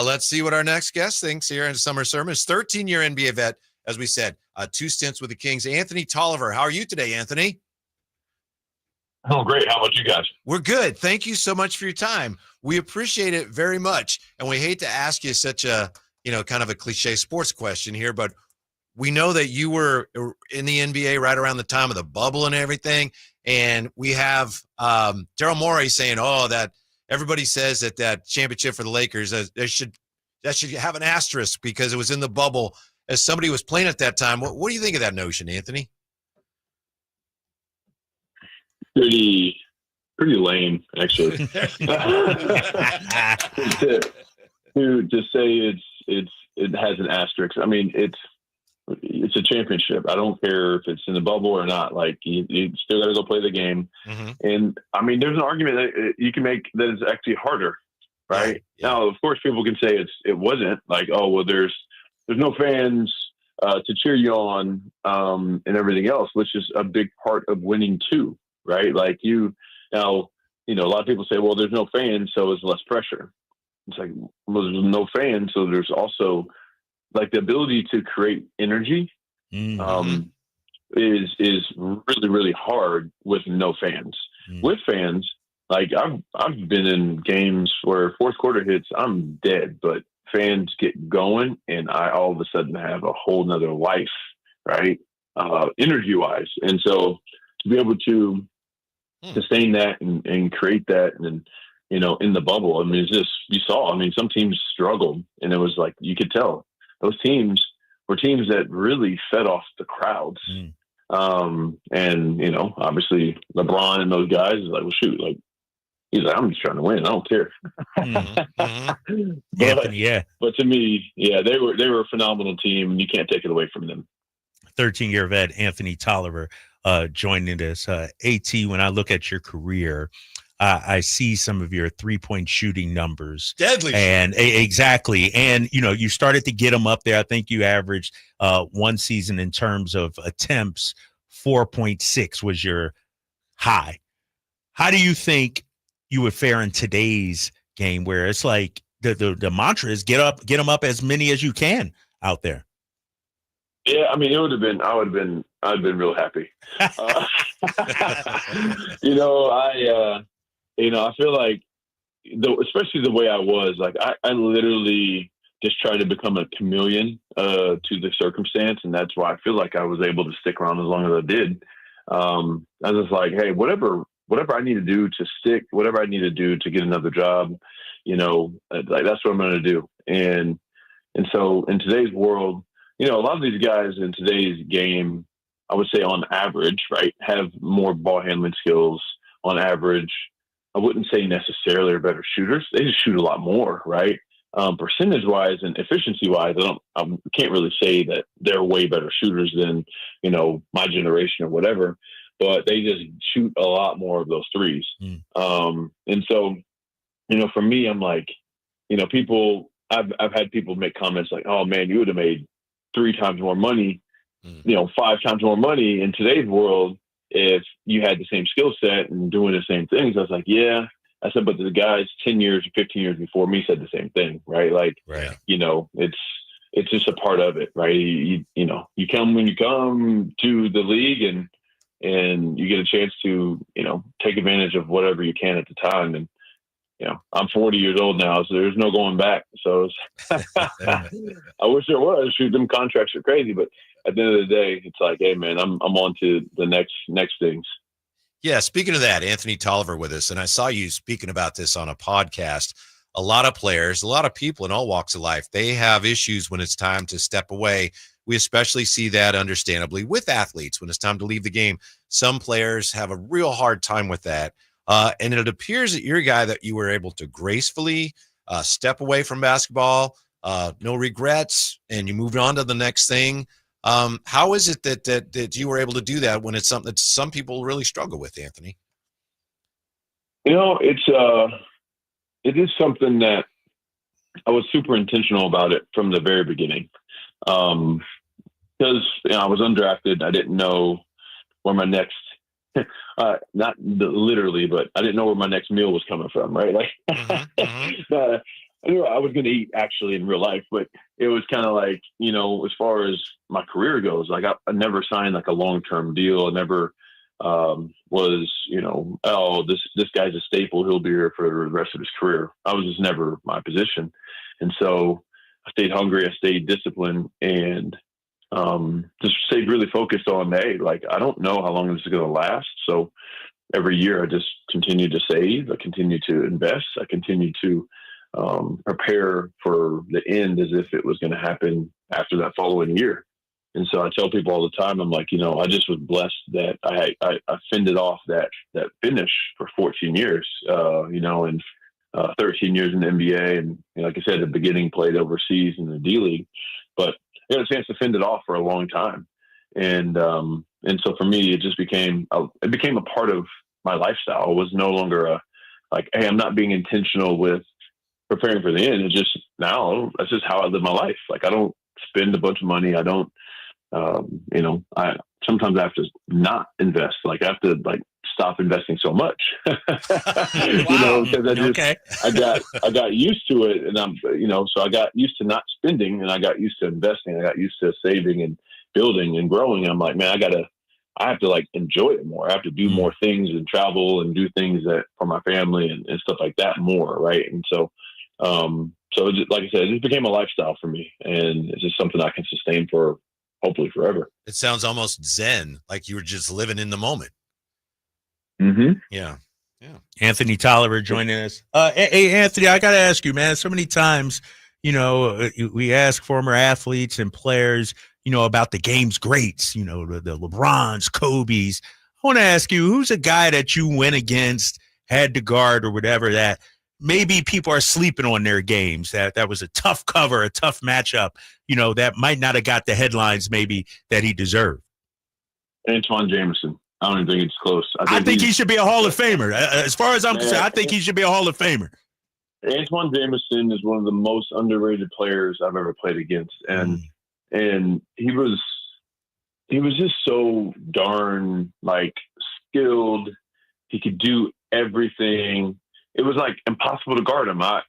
Let's see what our next guest thinks here in Summer Sermon. 13-year NBA vet, as we said, 2 stints with the Kings. Anthony Tolliver, how are you today, Anthony? Oh, great. How about you guys? We're good. Thank you so much for your time. We appreciate it very much. And we hate to ask you such a, kind of a cliche sports question here, but we know that you were in the NBA right around the time of the bubble and everything. And we have Daryl Morey saying, that everybody says that championship for the Lakers, that should have an asterisk because it was in the bubble as somebody was playing at that time. What do you think of that notion, Anthony? Pretty lame, actually. to say it has an asterisk. I mean, it's a championship. I don't care if it's in the bubble or not. Like you still got to go play the game. Mm-hmm. And I mean, there's an argument that you can make that it's actually harder, right? Yeah. Now, of course, people can say it wasn't like, there's no fans to cheer you on and everything else, which is a big part of winning too. Right. Like a lot of people say, well, there's no fans, so it's less pressure. It's like, well, there's no fans. So there's also like the ability to create energy is really, really hard with no fans. Mm. With fans, like I've been in games where fourth quarter hits, I'm dead, but fans get going and I all of a sudden have a whole nother life, right? Energy wise. And so to be able to sustain that and create that and in the bubble, I mean, it's just, you saw, I mean, some teams struggled and it was like, you could tell those teams were teams that really fed off the crowds. And obviously LeBron and those guys is like, well, shoot, like he's like, I'm just trying to win, I don't care. But to me, they were a phenomenal team and you can't take it away from them. 13-year vet Anthony Tolliver joining us. AT, when I look at your career, I see some of your 3-point shooting numbers. Deadly. And exactly. And, you started to get them up there. I think you averaged one season in terms of attempts, 4.6 was your high. How do you think you would fare in today's game where it's like the mantra is get them up as many as you can out there? Yeah, I mean, I'd been real happy. I feel like, especially the way I was, like I literally just tried to become a chameleon to the circumstance, and that's why I feel like I was able to stick around as long as I did. I was just like, hey, whatever I need to do to stick, whatever I need to do to get another job, like that's what I'm going to do. And so in today's world, a lot of these guys in today's game, I would say on average, right, have more ball handling skills on average. I wouldn't say necessarily are better shooters. They just shoot a lot more, right? Percentage wise and efficiency wise, I can't really say that they're way better shooters than, my generation or whatever, but they just shoot a lot more of those threes. And so, for me, I'm like, people, I've had people make comments like, oh man, you would have made 3 times more money, 5 times more money in today's world if you had the same skill set and doing the same things. I was like, yeah. I said, but the guys 10 years or 15 years before me said the same thing, right? Like, right. It's just a part of it, right? You come when you come to the league and you get a chance to, take advantage of whatever you can at the time. And, I'm 40 years old now, so there's no going back. So I wish there was. Shoot, them contracts are crazy, but at the end of the day, it's like, hey man, I'm on to the next things. Yeah. Speaking of that, Anthony Tolliver with us, and I saw you speaking about this on a podcast. A lot of players, a lot of people in all walks of life, they have issues when it's time to step away. We especially see that understandably with athletes when it's time to leave the game. Some players have a real hard time with that. And it appears that you're a guy that you were able to gracefully step away from basketball, no regrets, and you moved on to the next thing. How is it that you were able to do that when it's something that some people really struggle with, Anthony? It is something that I was super intentional about it from the very beginning. Because I was undrafted. I didn't know where my next not literally, but I didn't know where my next meal was coming from, right? Like, I knew I was going to eat actually in real life, but it was kind of like, as far as my career goes, like I never signed like a long-term deal. I never was, oh, this guy's a staple. He'll be here for the rest of his career. I was just never my position. And so I stayed hungry. I stayed disciplined and just stayed really focused on, hey, like, I don't know how long this is going to last. So every year I just continue to save. I continue to invest. I continue to prepare for the end as if it was going to happen after that following year. And so I tell people all the time, I'm like, I just was blessed that I fended off that finish for 14 years, and 13 years in the NBA. And like I said, at the beginning played overseas in the D League, but I got a chance to fend it off for a long time. And so for me, it just became a part of my lifestyle. It was no longer hey, I'm not being intentional with preparing for the end. It's just now that's just how I live my life. Like I don't spend a bunch of money. I don't, I sometimes I have to not invest. Like I have to stop investing so much, Wow. because I got used to it, and so I got used to not spending, and I got used to investing. I got used to saving and building and growing. And I'm like, man, I have to enjoy it more. I have to do more things and travel and do things that for my family and stuff like that more. Right. And so, like I said, it just became a lifestyle for me, and it's just something I can sustain for hopefully forever. It sounds almost Zen, like you were just living in the moment. Mm-hmm. Yeah. Anthony Tolliver joining us. Hey, Anthony, I got to ask you, man, so many times, we ask former athletes and players, about the game's greats, the LeBrons, Kobe's. I want to ask you, who's a guy that you went against, had to guard or whatever, that maybe people are sleeping on their games, that was a tough cover, a tough matchup, that might not have got the headlines maybe that he deserved? Antoine Jameson. I don't even think it's close. I think he should be a Hall of Famer. As far as I'm concerned, I think he should be a Hall of Famer. Antoine Jameson is one of the most underrated players I've ever played against. And he was just so darn skilled. He could do everything. It was impossible to guard him. I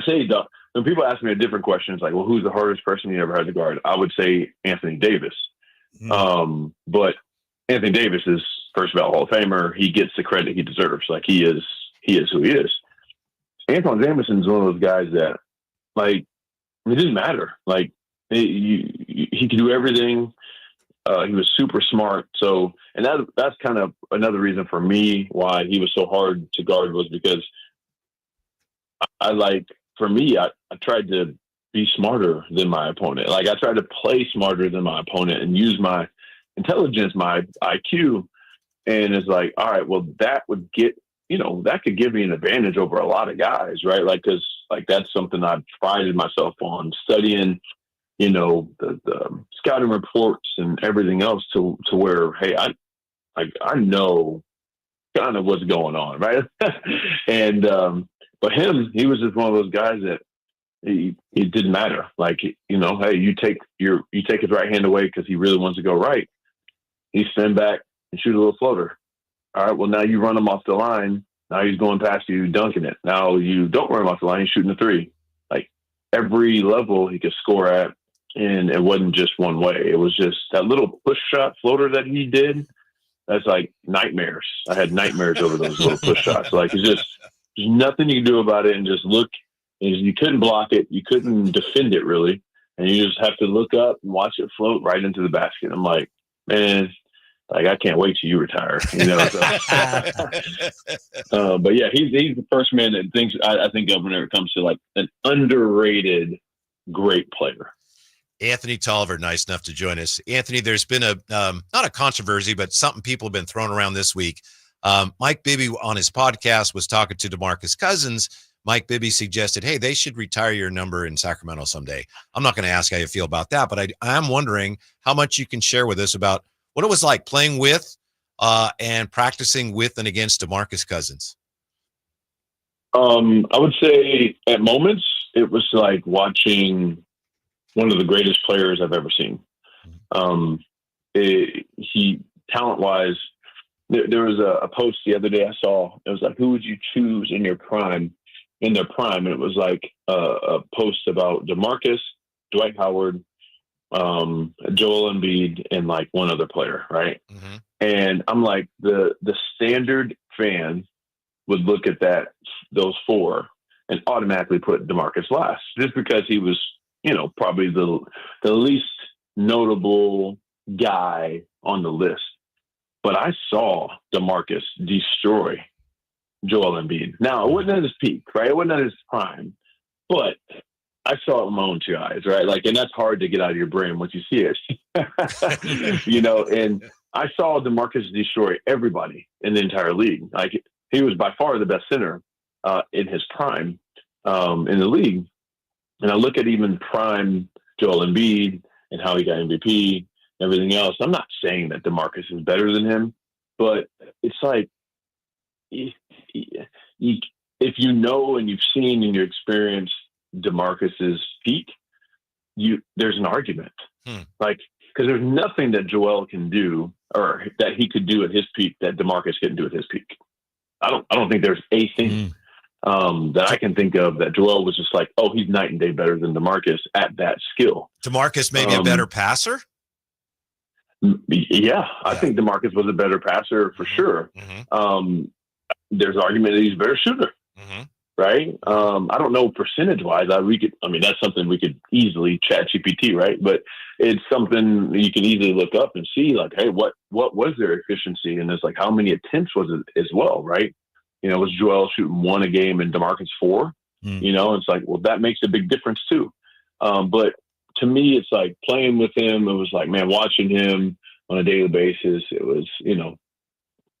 say when people ask me a different question, it's well, who's the hardest person you ever had to guard? I would say Anthony Davis. But Anthony Davis is first ballot Hall of Famer. He gets the credit he deserves. He is who he is. Antoine Jameson is one of those guys that it didn't matter. He could do everything. He was super smart. So, and that's kind of another reason for me why he was so hard to guard, was because I tried to be smarter than my opponent. I tried to play smarter than my opponent and use my intelligence, my IQ. And it's all right, well, that would get, that could give me an advantage over a lot of guys, right? Cause that's something I've prided myself on, studying, the scouting reports and everything else to where, hey, I know kind of what's going on, right? And but he was just one of those guys that it didn't matter. Hey, you take his right hand away because he really wants to go right. He stand back and shoot a little floater. All right, well, now you run him off the line. Now he's going past you, dunking it. Now you don't run him off the line, he's shooting a three. Every level he could score at, and it wasn't just one way. It was just that little push shot floater that he did. That's nightmares. I had nightmares over those little push shots. It's just, there's nothing you can do about it, and just look. And you couldn't block it. You couldn't defend it really. And you just have to look up and watch it float right into the basket. I'm like, man, I can't wait till you retire. So. But yeah, he's the first man that I think of whenever it comes to an underrated great player. Anthony Tolliver, nice enough to join us. Anthony, there's been not a controversy, but something people have been throwing around this week. Mike Bibby on his podcast was talking to Demarcus Cousins. Mike Bibby suggested, hey, they should retire your number in Sacramento someday. I'm not going to ask how you feel about that, but I am wondering how much you can share with us about what it was like playing with and practicing with and against Demarcus Cousins. I would say at moments it was like watching one of the greatest players I've ever seen. He talent-wise, there was a post the other day I saw. It was who would you choose in your prime in their prime. And it was like a post about DeMarcus, Dwight Howard, Joel Embiid, and like one other player, right? Mm-hmm. And I'm like, the standard fan would look at those four and automatically put DeMarcus last, just because he was, probably the least notable guy on the list. But I saw DeMarcus destroy Joel Embiid. Now, it wasn't at his peak, right? It wasn't at his prime, but I saw it with my own two eyes, right? Like, and that's hard to get out of your brain once you see it, and I saw DeMarcus destroy everybody in the entire league. Like, he was by far the best center in his prime in the league. And I look at even prime Joel Embiid and how he got MVP, everything else. I'm not saying that DeMarcus is better than him, but it's like, if you know and you've seen and you experienced DeMarcus's peak, there's an argument. Like, because there's nothing that Joel can do or that he could do at his peak that DeMarcus couldn't do at his peak. I don't think there's a thing that I can think of that Joel was just like, oh, he's night and day better than DeMarcus at that skill. DeMarcus maybe a better passer? Yeah, I think DeMarcus was a better passer for sure. Mm-hmm. There's argument that he's a better shooter, right? I don't know percentage-wise. That's something we could easily chat GPT, right? But it's something you can easily look up and see, like, hey, what was their efficiency? And it's like, how many attempts was it as well, right? Was Joel shooting 1 a game and DeMarcus 4? It's like, well, that makes a big difference too. But to me, it's like playing with him. It was like, man, watching him on a daily basis. It was, it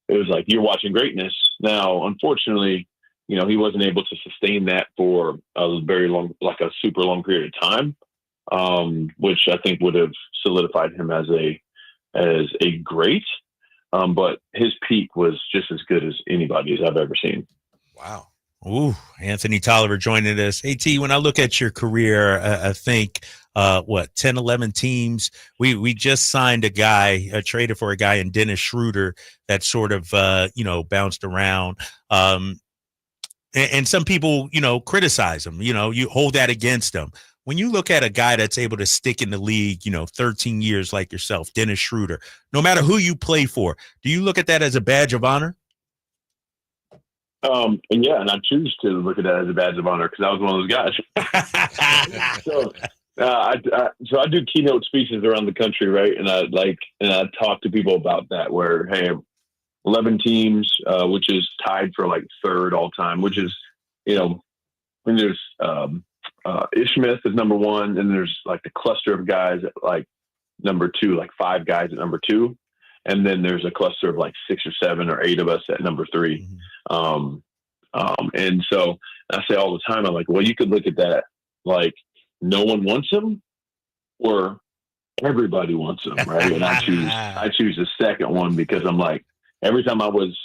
was like you're watching greatness. Now, unfortunately, he wasn't able to sustain that for a very long, like a super long period of time, which I think would have solidified him as a great. But his peak was just as good as anybody's I've ever seen. Wow. Ooh, Anthony Tolliver joining us. Hey, T, when I look at your career, I think, 10, 11 teams. We just signed a guy, traded for a guy in Dennis Schroeder that sort of, bounced around. And some people, criticize him, you hold that against them. When you look at a guy that's able to stick in the league, 13 years like yourself, Dennis Schroeder, no matter who you play for, do you look at that as a badge of honor? And I choose to look at that as a badge of honor because I was one of those guys. So I do keynote speeches around the country, right? And I talk to people about that, where, hey, 11 teams, which is tied for like third all time, which is, when there's Ishmith is number 1, and there's like the cluster of guys at like number 2, like 5 guys at number 2. And then there's a cluster of like 6 or 7 or 8 of us at number 3. And so I say all the time, I'm like, well, you could look at that like no one wants him or everybody wants him, right? And I choose the second one because I'm like, every time I was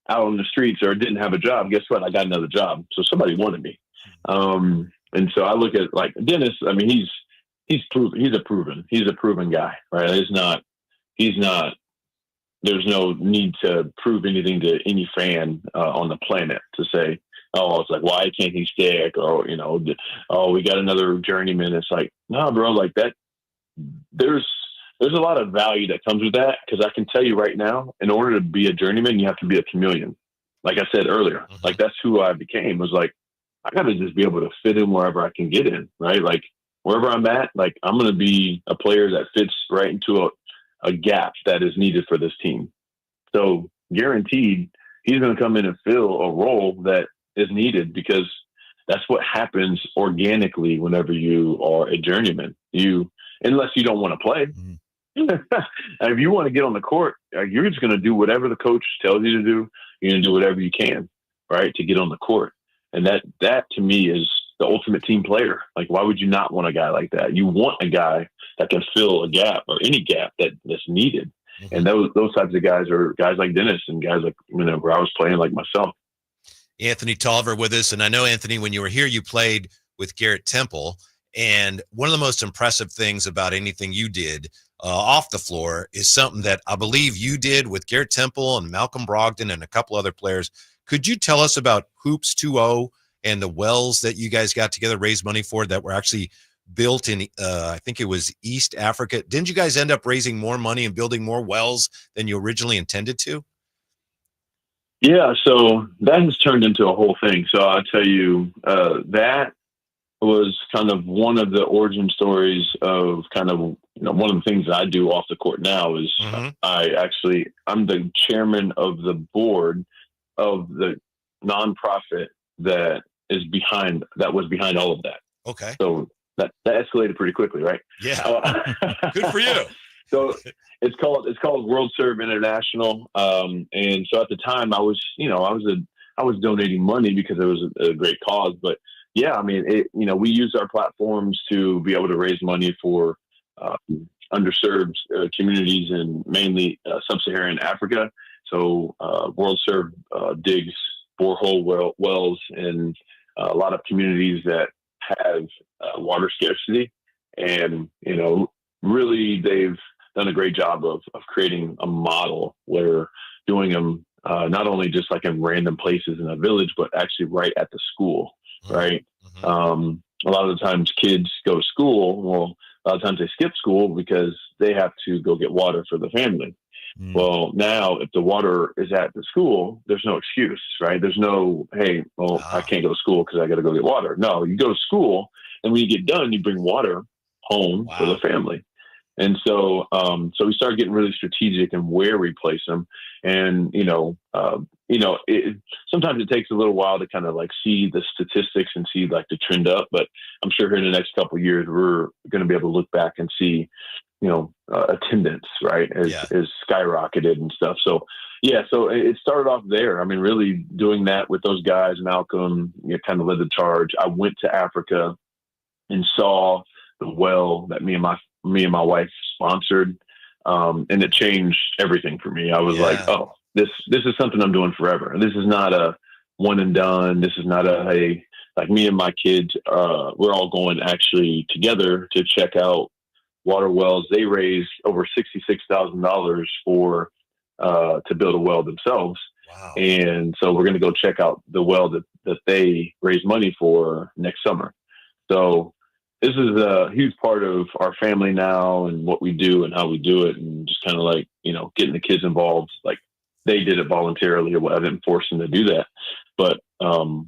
out on the streets or didn't have a job, guess what? I got another job. So somebody wanted me. And so I look at like Dennis. I mean, he's a proven guy, right? He's not. There's no need to prove anything to any fan on the planet to say, oh, it's like, why can't he stick? Or, oh, we got another journeyman. It's like, no, bro, like that. There's a lot of value that comes with that, because I can tell you right now, in order to be a journeyman, you have to be a chameleon. Like I said earlier, like that's who I became. Was like, I got to just be able to fit in wherever I can get in, right? Like wherever I'm at, like I'm going to be a player that fits right into a gap that is needed for this team. So guaranteed, he's going to come in and fill a role that is needed, because that's what happens organically whenever you are a journeyman. Unless you don't want to play. If you want to get on the court, you're just going to do whatever the coach tells you to do. You're going to do whatever you can, right, to get on the court. And that to me is the ultimate team player. Like, why would you not want a guy like that? You want a guy that can fill a gap, or any gap that's needed. And those types of guys are guys like Dennis and guys like, where I was playing like myself. Anthony Tolliver with us. And I know, Anthony, when you were here, you played with Garrett Temple. And one of the most impressive things about anything you did off the floor is something that I believe you did with Garrett Temple and Malcolm Brogdon and a couple other players. Could you tell us about Hoops 2.0 and the wells that you guys got together, raised money for, that were actually built in, I think it was East Africa. Didn't you guys end up raising more money and building more wells than you originally intended to? Yeah, so that has turned into a whole thing. So I'll tell you, that was kind of one of the origin stories of kind of, one of the things that I do off the court now is I'm the chairman of the board of the nonprofit that was behind all of that. Okay. So that escalated pretty quickly, right? Yeah. Good for you. So it's called World Serve International. And so at the time I was donating money because it was a great cause, but yeah, I mean, we use our platforms to be able to raise money for underserved communities in mainly sub-Saharan Africa. So World Serve digs borehole wells in a lot of communities that have water scarcity, and really they've done a great job of creating a model where doing them not only just like in random places in a village, but actually right at the school. Right. Mm-hmm. A lot of the times kids go to school. Well, a lot of times they skip school because they have to go get water for the family. Mm. Well, now if the water is at the school, there's no excuse, right? There's no, hey, I can't go to school because I got to go get water. No, you go to school, and when you get done, you bring water home for the family. And so, so we started getting really strategic in where we place them. And, sometimes it takes a little while to kind of like see the statistics and see like the trend up, but I'm sure here in the next couple of years, we're going to be able to look back and see, attendance, right, is skyrocketed and stuff. So, yeah, so it started off there. I mean, really doing that with those guys, Malcolm, kind of led the charge. I went to Africa and saw the well that me and my wife sponsored. And it changed everything for me. I was like, oh, this is something I'm doing forever. And this is not a one and done. This is not like me and my kids, we're all going actually together to check out water wells. They raised over $66,000 for, to build a well themselves. Wow. And so we're going to go check out the well that they raised money for next summer. So this is a huge part of our family now and what we do and how we do it, and just kind of like, getting the kids involved. Like they did it voluntarily. I didn't force them to do that. But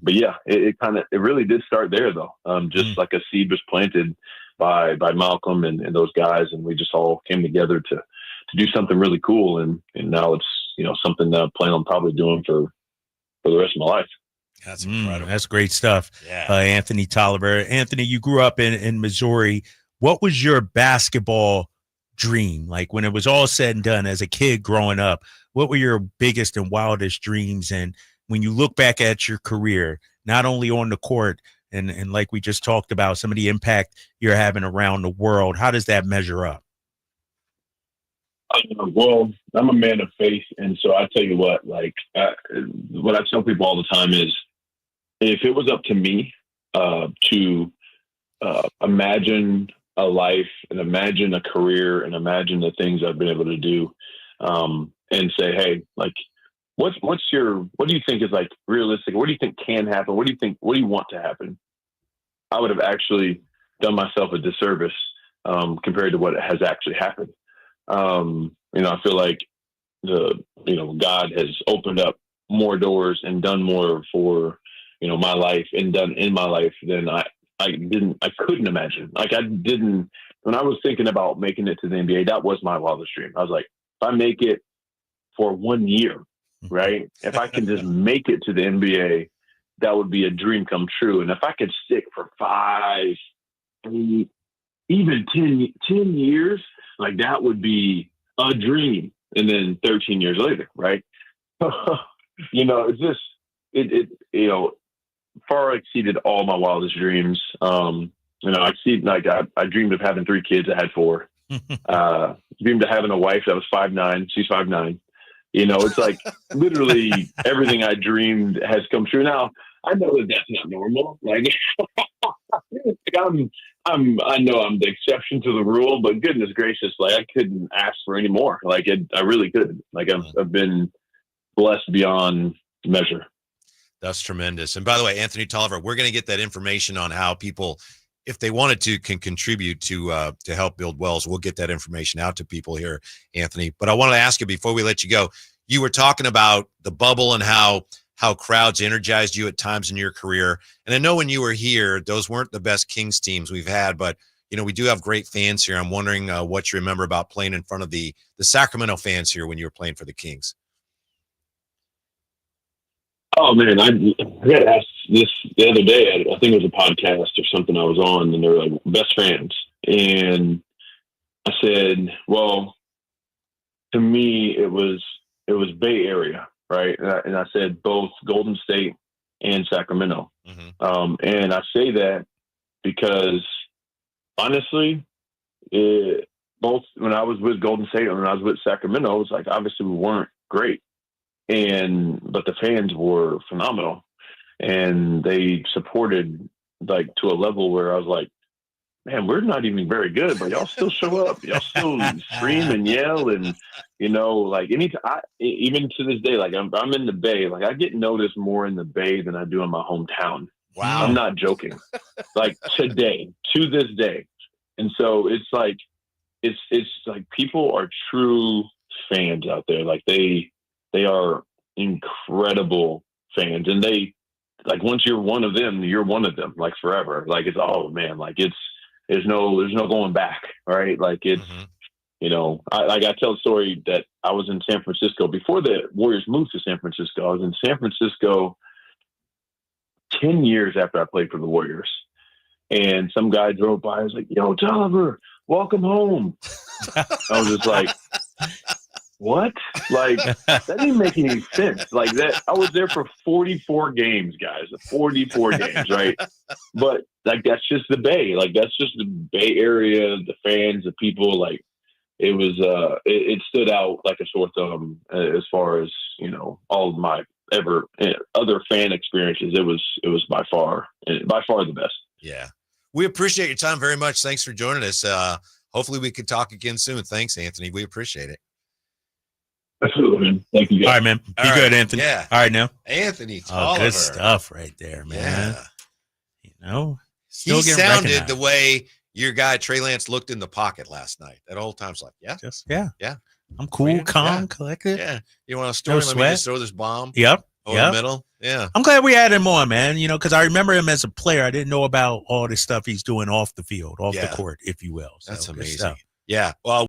yeah, it really did start there though. Just like a seed was planted by Malcolm and those guys, and we just all came together to do something really cool. And now it's, something that I plan on probably doing for the rest of my life. That's incredible. That's great stuff. Yeah. Anthony Tolliver. Anthony, you grew up in Missouri. What was your basketball dream? Like when it was all said and done as a kid growing up, what were your biggest and wildest dreams? And when you look back at your career, not only on the court and like we just talked about, some of the impact you're having around the world, how does that measure up? Well, I'm a man of faith. And so I tell you what, like what I tell people all the time is, if it was up to me to imagine a life and imagine a career and imagine the things I've been able to do, and say, hey, like, what do you think is like realistic? What do you think can happen? What do you want to happen? I would have actually done myself a disservice compared to what has actually happened. I feel like God has opened up more doors and done more for, my life and done in my life than I couldn't imagine. Like when I was thinking about making it to the NBA, that was my wildest dream. I was like, if I make it for 1 year, right? If I can just make it to the NBA, that would be a dream come true. And if I could stick for 5, 8, even 10 years, like that would be a dream. And then 13 years later, right? It's just, it far exceeded all my wildest dreams. I dreamed of having 3 kids. I had 4. Dreamed of having a wife that was 5'9". She's 5'9". It's like literally everything I dreamed has come true. Now I know that that's not normal. Like I know I'm the exception to the rule, but goodness gracious, like I couldn't ask for any more. Like I really couldn't. Like I've been blessed beyond measure. That's tremendous. And by the way, Anthony Tolliver, we're going to get that information on how people, if they wanted to, can contribute to help build wells. We'll get that information out to people here, Anthony. But I wanted to ask you before we let you go, you were talking about the bubble and how crowds energized you at times in your career. And I know when you were here, those weren't the best Kings teams we've had, but we do have great fans here. I'm wondering what you remember about playing in front of the Sacramento fans here when you were playing for the Kings. Oh man, I got asked this the other day. I think it was a podcast or something I was on, and they were like best fans, and I said, "Well, to me, it was Bay Area, right?" And I said both Golden State and Sacramento, and I say that because honestly, both when I was with Golden State and when I was with Sacramento, it was like obviously we weren't great. But the fans were phenomenal, and they supported like to a level where I was like, man, we're not even very good, but y'all still show up, y'all still scream and yell. And, like anytime, even to this day, like I'm in the Bay, like I get noticed more in the Bay than I do in my hometown. Wow. I'm not joking. Like to this day. And so it's like people are true fans out there. Like they are incredible fans, and they like once you're one of them, you're one of them, like forever. Like it's there's no going back, right? Like it's I tell a story that I was in San Francisco before the Warriors moved to San Francisco. I was in San Francisco 10 years after I played for the Warriors, and some guy drove by. I was like, "Yo, Tolliver, welcome home." I was just like, what? Like, that didn't make any sense. Like that, I was there for 44 games, guys. 44 games, right? But like, that's just the Bay. Like, that's just the Bay Area, the fans, the people. Like, it was, it stood out like a sore thumb as far as all of my other fan experiences. It was by far the best. Yeah, we appreciate your time very much. Thanks for joining us. Hopefully, we could talk again soon. Thanks, Anthony. We appreciate it. Absolutely, man. Thank you, guys. All right, man. Be good, Anthony. Yeah. All right, now. Anthony Tolliver. Good stuff right there, man. Yeah. Still He sounded recognized. the way your guy Trey Lance looked in the pocket last night. That whole time's like, yeah. I'm cool, calm, collected. Yeah. You want to story? Let me just throw this bomb. Yep. Over the middle. Yeah. I'm glad we had him on, man. Because I remember him as a player. I didn't know about all the stuff he's doing off the field, off the court, if you will. So that's amazing. Stuff. Yeah. Well,